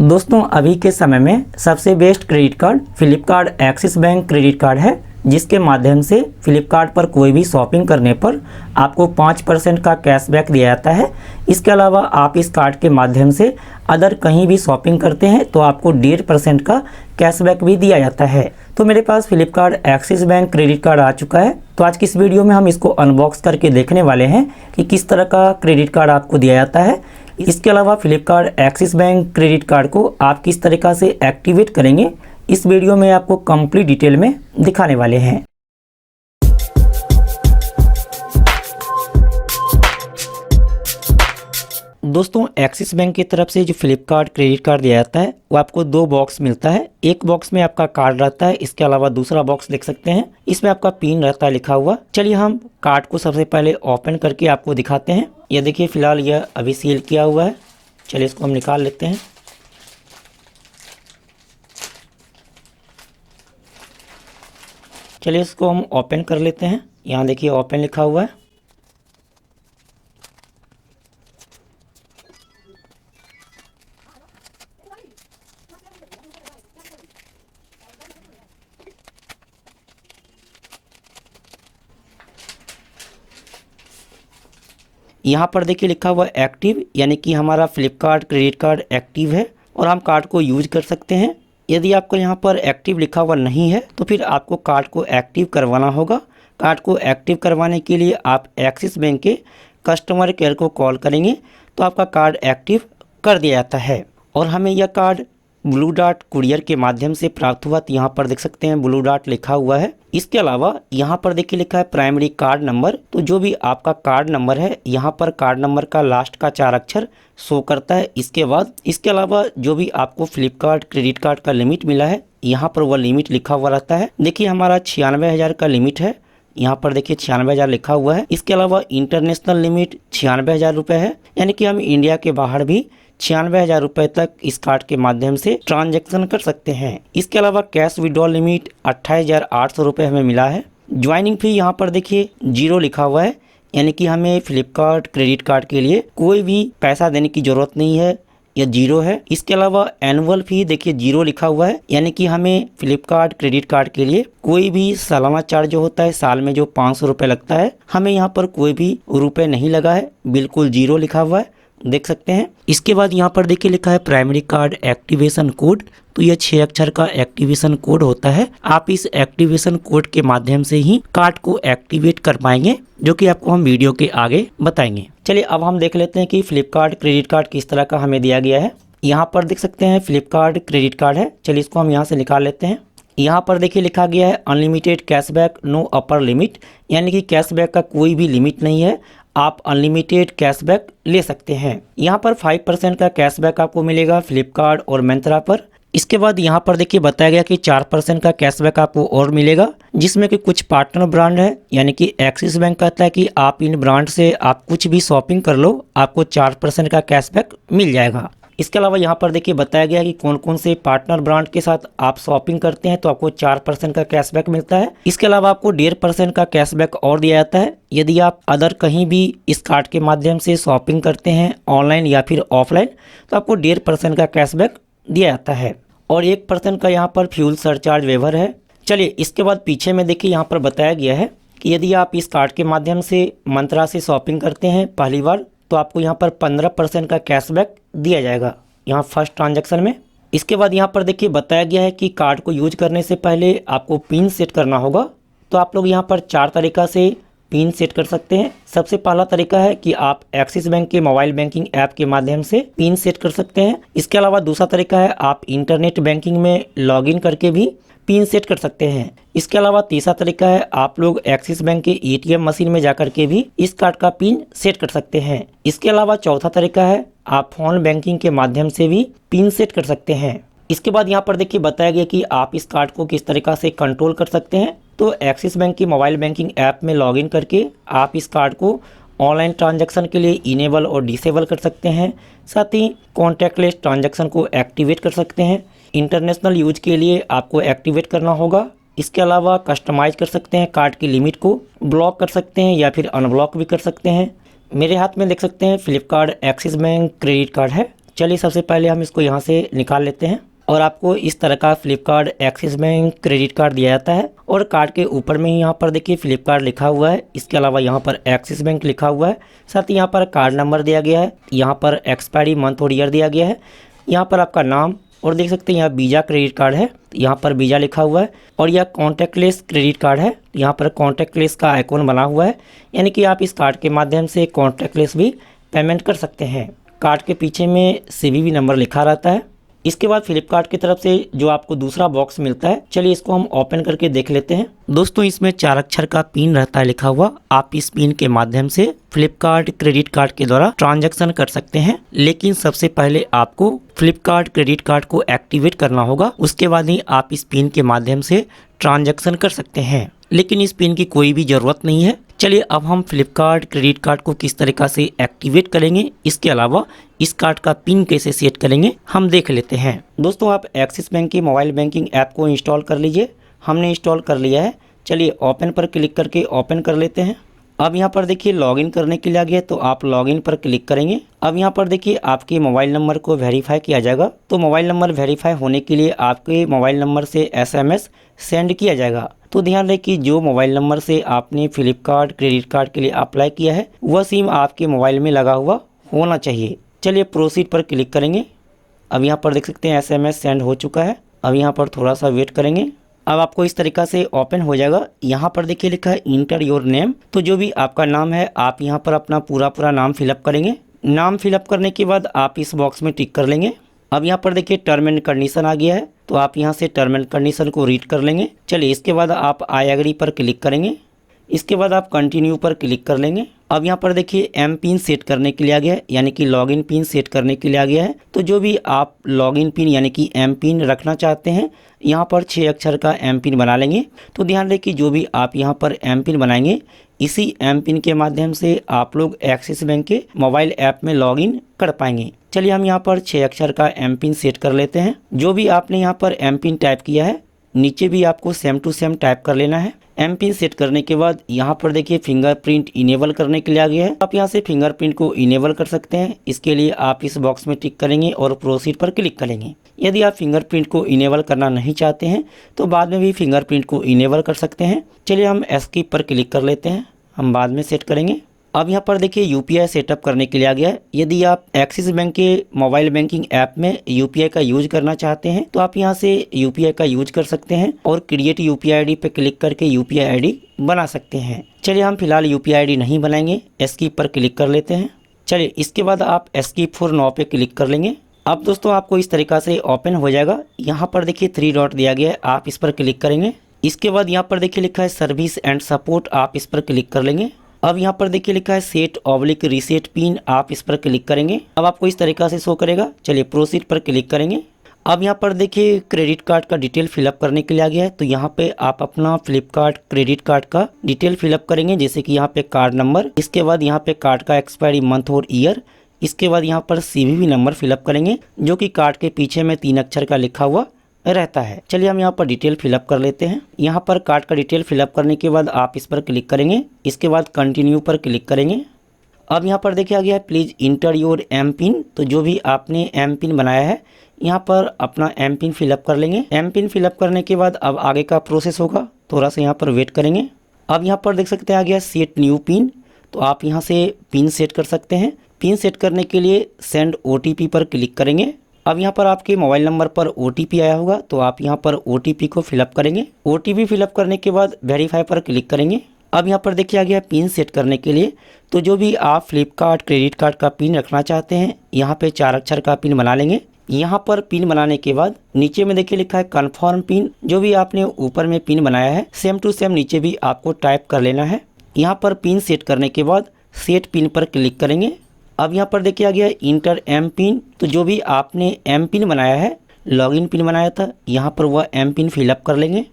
दोस्तों अभी के समय में सबसे best credit card Flipkart Axis bank credit card है, जिसके माध्यम से फ्लिपकार्ट पर कोई भी शॉपिंग करने पर आपको 5% का कैशबैक दिया जाता है। इसके अलावा आप इस कार्ड के माध्यम से अदर कहीं भी शॉपिंग करते हैं तो आपको 1.5% का कैशबैक भी दिया जाता है। तो मेरे पास Flipkart Axis bank credit card आ चुका है। तो आज की इस वीडियो में हम इसको अनबॉक्स करके देखने वाले हैं कि किस तरह का क्रेडिट कार्ड आपको दिया जाता है। इसके अलावा Flipkart Axis bank credit card को आप किस तरीक़ा से एक्टिवेट करेंगे, इस वीडियो में आपको कंप्लीट डिटेल में दिखाने वाले हैं। दोस्तों एक्सिस बैंक की तरफ से जो फ्लिपकार्ट क्रेडिट कार्ड दिया जाता है वो आपको 2 बॉक्स मिलता है। एक बॉक्स में आपका कार्ड रहता है, इसके अलावा दूसरा बॉक्स देख सकते हैं, इसमें आपका पिन रहता है लिखा हुआ। चलिए हम कार्ड को सबसे पहले ओपन करके आपको दिखाते हैं। ये देखिए फिलहाल यह अभी सील किया हुआ है। चलिए इसको हम निकाल लेते हैं। चलिए इसको हम ओपन कर लेते हैं। यहाँ देखिए ओपन लिखा हुआ है। यहाँ पर देखिए लिखा हुआ एक्टिव, यानी कि हमारा फ्लिपकार्ट क्रेडिट कार्ड एक्टिव है और हम कार्ड को यूज कर सकते हैं। यदि आपको यहाँ पर एक्टिव लिखा हुआ नहीं है तो फिर आपको कार्ड को एक्टिव करवाना होगा। कार्ड को एक्टिव करवाने के लिए आप एक्सिस बैंक के कस्टमर केयर को कॉल करेंगे तो आपका कार्ड एक्टिव कर दिया जाता है। और हमें यह कार्ड ब्लू डार्ट कुरियर के माध्यम से प्राप्त हुआ। तो यहाँ पर देख सकते हैं ब्लू डार्ट लिखा हुआ है। इसके अलावा यहाँ पर देखिए लिखा है प्राइमरी कार्ड नंबर। तो जो भी आपका कार्ड नंबर है, यहाँ पर कार्ड नंबर का लास्ट का 4 अक्षर शो करता है। इसके अलावा जो भी आपको फ्लिपकार्ट क्रेडिट कार्ड का लिमिट मिला है, यहाँ पर वह लिमिट लिखा हुआ रहता है। देखिए हमारा 96,000 का लिमिट है, यहाँ पर देखिए 96,000 लिखा हुआ है। इसके अलावा इंटरनेशनल लिमिट 96,000 रुपये है, यानी कि हम इंडिया के बाहर भी 96,000 रुपये तक इस कार्ड के माध्यम से ट्रांजैक्शन कर सकते हैं। इसके अलावा कैश विड्रॉल लिमिट 28,800 रुपये हमें मिला है। ज्वाइनिंग फी यहाँ पर देखिए 0 लिखा हुआ है, यानी कि हमें फ्लिपकार्ट क्रेडिट कार्ड के लिए कोई भी पैसा देने की ज़रूरत नहीं है, यह 0 है। इसके अलावा एनुअल फी देखिए 0 लिखा हुआ है, यानी कि हमें फ्लिपकार्ट क्रेडिट कार्ड के लिए कोई भी सालाना चार्ज जो होता है, साल में जो 500 रुपये लगता है, हमें यहाँ पर कोई भी रुपये नहीं लगा है, बिल्कुल 0 लिखा हुआ है, देख सकते हैं। इसके बाद यहाँ पर देखिए लिखा है प्राइमरी कार्ड एक्टिवेशन कोड। तो यह 6 अक्षर का एक्टिवेशन कोड होता है। आप इस एक्टिवेशन कोड के माध्यम से ही कार्ड को एक्टिवेट कर पाएंगे, जो कि आपको हम वीडियो के आगे बताएंगे। चलिए अब हम देख लेते हैं कि फ्लिपकार्ट क्रेडिट कार्ड किस तरह का हमें दिया गया है। यहाँ पर देख सकते हैं फ्लिपकार्ट क्रेडिट कार्ड है। चलिए इसको हम यहाँ से निकाल लेते हैं। यहाँ पर देखिए लिखा गया है unlimited cashback, no upper limit, यानी कि कैशबैक का कोई भी लिमिट नहीं है, आप अनलिमिटेड कैशबैक ले सकते हैं। यहाँ पर 5% का कैशबैक आपको मिलेगा फ्लिपकार्ट और मिंत्रा पर। इसके बाद यहाँ पर देखिए बताया गया कि 4% का कैशबैक आपको और मिलेगा, जिसमें कि कुछ पार्टनर ब्रांड है, यानी कि एक्सिस बैंक कहता है कि आप इन ब्रांड से आप कुछ भी शॉपिंग कर लो, आपको 4% का कैशबैक मिल जाएगा। इसके अलावा यहाँ पर देखिए बताया गया कि कौन कौन से पार्टनर ब्रांड के साथ आप शॉपिंग करते हैं तो आपको 4% का कैशबैक मिलता है। इसके अलावा आपको 1.5% का कैशबैक और दिया जाता है यदि आप अदर कहीं भी इस कार्ड के माध्यम से शॉपिंग करते हैं, ऑनलाइन या फिर ऑफलाइन, तो आपको 1.5% का कैशबैक दिया जाता है। और 1% का यहाँ पर फ्यूल सरचार्ज वेवर है। चलिए इसके बाद पीछे में देखिए यहाँ पर बताया गया है कि यदि आप इस कार्ड के माध्यम से मंत्रा से शॉपिंग करते हैं पहली बार, तो आपको यहाँ पर 15% का कैशबैक दिया जाएगा यहाँ फर्स्ट ट्रांजैक्शन में। इसके बाद यहाँ पर देखिए बताया गया है कि कार्ड को यूज करने से पहले आपको पिन सेट करना होगा। तो आप लोग यहाँ पर 4 तरीक़ा से पिन सेट कर सकते हैं। सबसे पहला तरीका है कि आप एक्सिस बैंक के मोबाइल बैंकिंग ऐप के माध्यम से पिन सेट कर सकते हैं। इसके अलावा दूसरा तरीका है आप इंटरनेट बैंकिंग में लॉगिन करके भी पिन सेट कर सकते हैं। इसके अलावा तीसरा तरीका है आप लोग एक्सिस बैंक के ATM मशीन में जाकर के भी इस कार्ड का पिन सेट कर सकते हैं। इसके अलावा चौथा तरीका है आप फोन बैंकिंग के माध्यम से भी पिन सेट कर सकते हैं। इसके बाद यहाँ पर देखिए बताया गया कि आप इस कार्ड को किस तरीका से कंट्रोल कर सकते हैं। तो एक्सिस बैंक की मोबाइल बैंकिंग ऐप में लॉगिन करके आप इस कार्ड को ऑनलाइन ट्रांजैक्शन के लिए इनेबल और डिसेबल कर सकते हैं। साथ ही कॉन्टैक्टलेस ट्रांजैक्शन को एक्टिवेट कर सकते हैं। इंटरनेशनल यूज के लिए आपको एक्टिवेट करना होगा। इसके अलावा कस्टमाइज कर सकते हैं, कार्ड की लिमिट को ब्लॉक कर सकते हैं या फिर अनब्लॉक भी कर सकते हैं। मेरे हाथ में देख सकते हैं Flipkart Axis bank credit card है। चलिए सबसे पहले हम इसको यहाँ से निकाल लेते हैं और आपको इस तरह का Flipkart Axis bank credit card दिया जाता है और कार्ड के ऊपर में ही यहाँ पर देखिए फ्लिपकार्ट लिखा हुआ है। इसके अलावा यहाँ पर एक्सिस बैंक लिखा हुआ है, साथ ही यहाँ पर कार्ड नंबर दिया गया है, यहाँ पर एक्सपायरी मंथ और ईयर दिया गया है, यहाँ पर आपका नाम और देख सकते हैं यहाँ वीज़ा क्रेडिट कार्ड है, यहाँ पर वीज़ा लिखा हुआ है और यह कॉन्टैक्टलेस क्रेडिट कार्ड है। यहाँ पर कॉन्टैक्टलेस का आइकॉन बना हुआ है, यानी कि आप इस कार्ड के माध्यम से कॉन्टैक्टलेस भी पेमेंट कर सकते हैं। कार्ड के पीछे में सीवीवी नंबर लिखा रहता है। इसके बाद फ्लिपकार्ट की तरफ से जो आपको दूसरा बॉक्स मिलता है, चलिए इसको हम ओपन करके देख लेते हैं। दोस्तों इसमें 4 अक्षर का पिन रहता है लिखा हुआ। आप इस पिन के माध्यम से फ्लिपकार्ट क्रेडिट कार्ड के द्वारा ट्रांजैक्शन कर सकते हैं, लेकिन सबसे पहले आपको फ्लिपकार्ट क्रेडिट कार्ड को एक्टिवेट करना होगा। उसके बाद ही आप इस पिन के माध्यम से ट्रांजैक्शन कर सकते हैं, लेकिन इस पिन की कोई भी ज़रूरत नहीं है। चलिए अब हम फ्लिपकार्ट क्रेडिट कार्ड को किस तरीक़ा से एक्टिवेट करेंगे, इसके अलावा इस कार्ड का पिन कैसे सेट करेंगे, हम देख लेते हैं। दोस्तों आप एक्सिस बैंक की मोबाइल बैंकिंग ऐप को इंस्टॉल कर लीजिए। हमने इंस्टॉल कर लिया है। चलिए ओपन पर क्लिक करके ओपन कर लेते हैं। अब यहाँ पर देखिए लॉगिन करने के लिए आ गया, तो आप लॉगिन पर क्लिक करेंगे। अब यहाँ पर देखिए आपके मोबाइल नंबर को वेरीफाई किया जाएगा। तो मोबाइल नंबर वेरीफाई होने के लिए आपके मोबाइल नंबर से SMS सेंड किया जाएगा। तो ध्यान रहे कि जो मोबाइल नंबर से आपने फ्लिपकार्ट क्रेडिट कार्ड के लिए अप्लाई किया है वह सिम आपके मोबाइल में लगा हुआ होना चाहिए। चलिए प्रोसीड पर क्लिक करेंगे। अब यहाँ पर देख सकते हैं SMS सेंड हो चुका है। अब यहाँ पर थोड़ा सा वेट करेंगे। अब आपको इस तरीक़ा से ओपन हो जाएगा। यहाँ पर देखिए लिखा है इंटर योर नेम। तो जो भी आपका नाम है आप यहाँ पर अपना पूरा नाम फिलअप करेंगे। नाम फिलअप करने के बाद आप इस बॉक्स में टिक कर लेंगे। अब यहाँ पर देखिए टर्म एंड कंडीशन आ गया है, तो आप यहाँ से टर्म एंड कंडीशन को रीड कर लेंगे। चलिए इसके बाद आप आई एग्री पर क्लिक करेंगे। इसके बाद आप कंटिन्यू पर क्लिक कर लेंगे। अब यहाँ पर देखिए एम पिन सेट करने के लिए आ गया है, यानी कि लॉगिन पिन सेट करने के लिए आ गया है। तो जो भी आप लॉगिन पिन यानी कि एम पिन रखना चाहते हैं, यहाँ पर 6 अक्षर का एम पिन बना लेंगे। तो ध्यान रहे कि जो भी आप यहाँ पर एम पिन बनाएंगे, इसी एम पिन के माध्यम से आप लोग एक्सिस बैंक के मोबाइल ऐप में लॉगिन कर पाएंगे। चलिए हम यहाँ पर 6 अक्षर का एम पिन सेट कर लेते हैं। जो भी आपने यहाँ पर एम पिन टाइप किया है, नीचे भी आपको सेम टू सेम टाइप कर लेना है। एम पिन सेट करने के बाद यहाँ पर देखिए फिंगरप्रिंट इनेबल करने के लिए आ गया है। आप यहाँ से फिंगरप्रिंट को इनेबल कर सकते हैं। इसके लिए आप इस बॉक्स में टिक करेंगे और प्रोसीड पर क्लिक करेंगे। यदि आप फिंगरप्रिंट को इनेबल करना नहीं चाहते हैं तो बाद में भी फिंगरप्रिंट को इनेबल कर सकते हैं। चलिए हम एस्केप पर क्लिक कर लेते हैं, हम बाद में सेट करेंगे। अब यहाँ पर देखिए UPI सेटअप करने के लिए आ गया है। यदि आप एक्सिस बैंक के मोबाइल बैंकिंग ऐप में UPI का यूज करना चाहते हैं तो आप यहाँ से UPI का यूज कर सकते हैं और क्रिएट UPI ID पे क्लिक करके UPI ID बना सकते हैं। चलिए हम फिलहाल UPI ID नहीं बनाएंगे, एस्केप पर क्लिक कर लेते हैं। चलिए इसके बाद आप एस्केप फॉर नाउ पे क्लिक कर लेंगे। अब दोस्तों आपको इस तरीक़ा से ओपन हो जाएगा। यहाँ पर देखिए 3 डॉट दिया गया है, आप इस पर क्लिक करेंगे। इसके बाद यहाँ पर देखिए लिखा है सर्विस एंड सपोर्ट, आप इस पर क्लिक कर लेंगे। अब यहाँ पर देखिए लिखा है सेट ऑब्लिक रीसेट पिन, आप इस पर क्लिक करेंगे। अब आपको इस तरीक़ा से शो करेगा। चलिए प्रोसीड पर क्लिक करेंगे। अब यहाँ पर देखिए क्रेडिट कार्ड का डिटेल फिलअप करने के लिए आ गया है। तो यहाँ पे आप अपना फ्लिपकार्ट क्रेडिट कार्ड का डिटेल फिलअप करेंगे, जैसे कि यहाँ पे कार्ड नंबर, इसके बाद यहाँ पे कार्ड का एक्सपायरी मंथ और ईयर, इसके बाद यहाँ पर CVV नंबर फिलअप करेंगे, जो कि कार्ड के पीछे में 3 अक्षर का लिखा हुआ रहता है। चलिए हम यहाँ पर डिटेल फिलअप कर लेते हैं। यहाँ पर कार्ड का डिटेल फिलअप करने के बाद आप इस पर क्लिक करेंगे। इसके बाद कंटिन्यू पर क्लिक करेंगे। अब यहाँ पर देखिए आ गया है please enter your M PIN. तो जो भी आपने एम पिन बनाया है यहाँ पर अपना एम पिन फिलअप कर लेंगे। एम पिन फिलअप करने के बाद अब आगे का प्रोसेस होगा, थोड़ा सा यहाँ पर वेट करेंगे। अब यहाँ पर देख सकते हैं आ गया सेट न्यू पिन। तो आप यहाँ से पिन सेट कर सकते हैं। पिन सेट करने के लिए सेंड OTP पर क्लिक करेंगे। अब यहाँ पर आपके मोबाइल नंबर पर OTP आया होगा, तो आप यहाँ पर OTP को फिलअप करेंगे। OTP फिलअप करने के बाद वेरीफाई पर क्लिक करेंगे। अब यहाँ पर देखिए आ गया पिन सेट करने के लिए। तो जो भी आप फ्लिपकार्ट क्रेडिट कार्ड का पिन रखना चाहते हैं, यहाँ पे 4 अक्षर का पिन बना लेंगे। यहाँ पर पिन बनाने के बाद नीचे में देखिए लिखा है कन्फर्म पिन। जो भी आपने ऊपर में पिन बनाया है सेम टू सेम नीचे भी आपको टाइप कर लेना है। यहाँ पर पिन सेट करने के बाद सेट पिन पर क्लिक करेंगे। अब यहाँ पर देखिए आ गया इंटर एम पिन। तो जो भी आपने एम पिन बनाया है, लॉगिन पिन बनाया था, यहाँ पर वह एम पिन फिलअप कर लेंगे।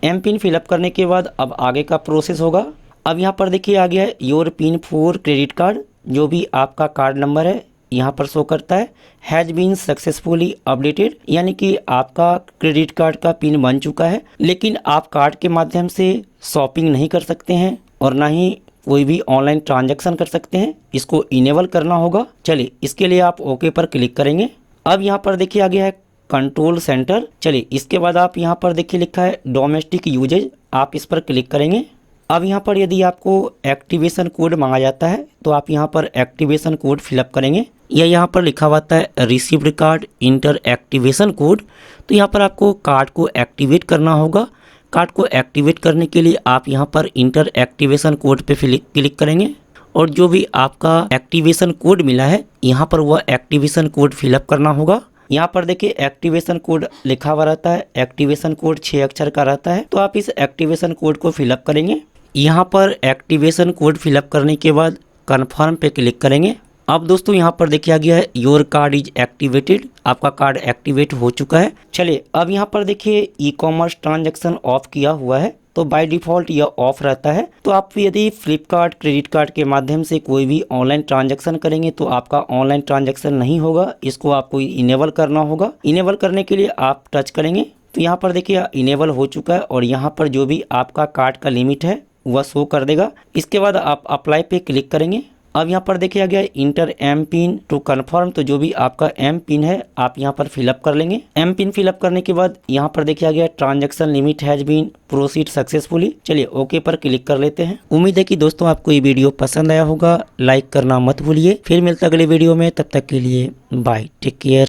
एम पिन फिलअप करने के बाद अब आगे का प्रोसेस होगा। अब यहाँ पर देखिए आ गया है your pin for credit card. जो भी आपका कार्ड नंबर है यहाँ पर शो करता है हैज़ बीन सक्सेसफुली अपडेटेड, यानी कि आपका क्रेडिट कार्ड का पिन बन चुका है। लेकिन आप कार्ड के माध्यम से शॉपिंग नहीं कर सकते हैं और ना ही कोई भी ऑनलाइन ट्रांजैक्शन कर सकते हैं, इसको इनेबल करना होगा। चलिए इसके लिए आप ओके पर क्लिक करेंगे। अब यहाँ पर देखिए आ गया है कंट्रोल सेंटर। चलिए इसके बाद आप यहाँ पर देखिए लिखा है डोमेस्टिक यूजेज, आप इस पर क्लिक करेंगे। अब यहाँ पर यदि आपको एक्टिवेशन कोड मांगा जाता है तो आप यहाँ पर एक्टिवेशन कोड फिलअप करेंगे, या यहाँ पर लिखा हुआ है received card inter activation code. तो यहाँ पर आपको कार्ड को एक्टिवेट करना होगा। कार्ड को एक्टिवेट करने के लिए आप यहाँ पर इंटर एक्टिवेशन कोड पे क्लिक करेंगे और जो भी आपका एक्टिवेशन कोड मिला है यहाँ पर वह एक्टिवेशन कोड फिलअप करना होगा। यहाँ पर देखिए एक्टिवेशन कोड लिखा हुआ रहता है, एक्टिवेशन कोड 6 अक्षर का रहता है। तो आप इस एक्टिवेशन कोड को फिलअप करेंगे। यहाँ पर एक्टिवेशन कोड फिलअप करने के बाद कन्फर्म पे क्लिक करेंगे। अब दोस्तों यहाँ पर देखिए आ गया है योर कार्ड इज एक्टिवेटेड, आपका कार्ड एक्टिवेट हो चुका है। चलिए अब यहाँ पर देखिए ई कॉमर्स ट्रांजैक्शन ऑफ किया हुआ है, तो बाय डिफ़ॉल्ट यह ऑफ रहता है। तो आप यदि फ्लिपकार्ट क्रेडिट कार्ड के माध्यम से कोई भी ऑनलाइन ट्रांजैक्शन करेंगे तो आपका ऑनलाइन ट्रांजैक्शन नहीं होगा, इसको आपको इनेबल करना होगा। इनेबल करने के लिए आप टच करेंगे तो यहाँ पर देखिए इनेबल हो चुका है और यहाँ पर जो भी आपका कार्ड का लिमिट है वह शो कर देगा। इसके बाद आप अप्लाई पे क्लिक करेंगे। अब यहाँ पर देखिए आ गया enter M PIN to confirm, तो जो भी आपका एम पिन है आप यहाँ पर फिलअप कर लेंगे। एम पिन फिलअप करने के बाद यहाँ पर देखिए आ गया transaction limit has been proceed successfully. चलिए ओके पर क्लिक कर लेते हैं। उम्मीद है कि दोस्तों आपको ये वीडियो पसंद आया होगा, लाइक करना मत भूलिए। फिर मिलता अगले वीडियो में, तब तक के लिए बाय, टेक केयर।